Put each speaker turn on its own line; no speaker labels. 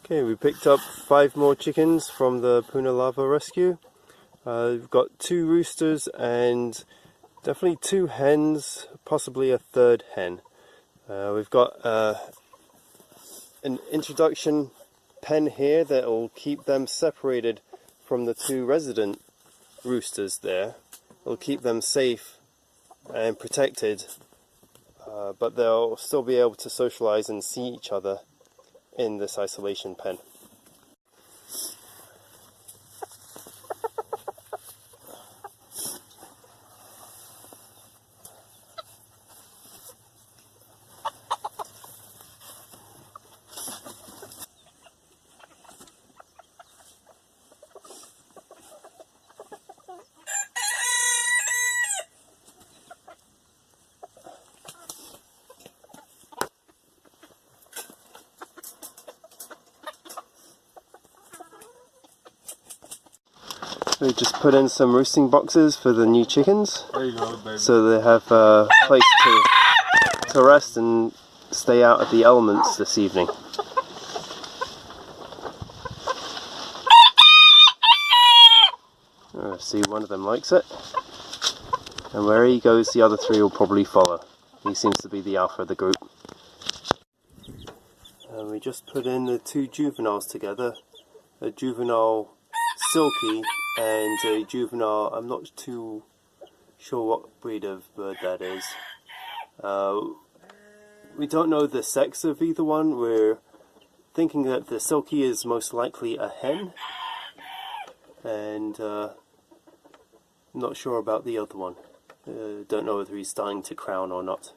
Okay, we picked up 5 more chickens from the Puna larva rescue. We've got 2 roosters and definitely 2 hens, possibly a 3rd hen. We've got an introduction pen here that will keep them separated from the 2 resident roosters there. It'll keep them safe and protected, but they'll still be able to socialize and see each other in this isolation pen. We just put in some roosting boxes for the new chickens.
There you go, baby.
So they have a place to rest and stay out of the elements this evening. See, one of them likes it, and where he goes the other 3 will probably follow. He seems to be the alpha of the group. And we just put in the 2 juveniles together, a juvenile Silkie and a juvenile, I'm not too sure what breed of bird that is. We don't know the sex of either one. We're thinking that the Silkie is most likely a hen, and not sure about the other one. Don't know whether he's starting to crown or not.